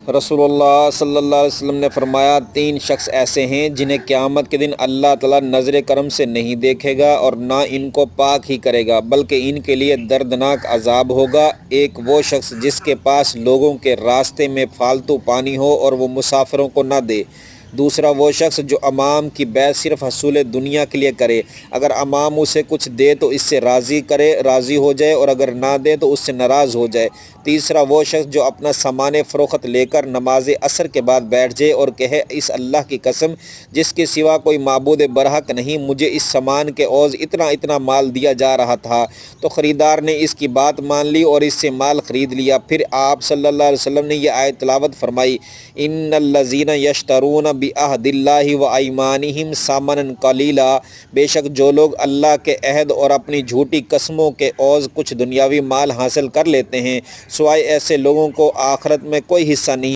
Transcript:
رسول اللہ صلی اللہ علیہ وسلم نے فرمایا، 3 شخص ایسے ہیں جنہیں قیامت کے دن اللہ تعالیٰ نظر کرم سے نہیں دیکھے گا اور نہ ان کو پاک ہی کرے گا بلکہ ان کے لیے دردناک عذاب ہوگا۔ ایک وہ شخص جس کے پاس لوگوں کے راستے میں فالتو پانی ہو اور وہ مسافروں کو نہ دے۔ دوسرا وہ شخص جو امام کی بیعت صرف حصول دنیا کے لیے کرے، اگر امام اسے کچھ دے تو اس سے راضی ہو جائے اور اگر نہ دے تو اس سے ناراض ہو جائے۔ تیسرا وہ شخص جو اپنا سامان فروخت لے کر نماز عصر کے بعد بیٹھ جائے اور کہے، اس اللہ کی قسم جس کے سوا کوئی معبود برحق نہیں، مجھے اس سامان کے عوض اتنا مال دیا جا رہا تھا۔ تو خریدار نے اس کی بات مان لی اور اس سے مال خرید لیا۔ پھر آپ صلی اللہ علیہ وسلم نے یہ آیت تلاوت فرمائی، ان الذین یشترون بعہد اللہ وایمانہم ثمنا قلیلا، بے شک جو لوگ اللہ کے عہد اور اپنی جھوٹی قسموں کے عوض کچھ دنیاوی مال حاصل کر لیتے ہیں، سوائے ایسے لوگوں کو آخرت میں کوئی حصہ نہیں۔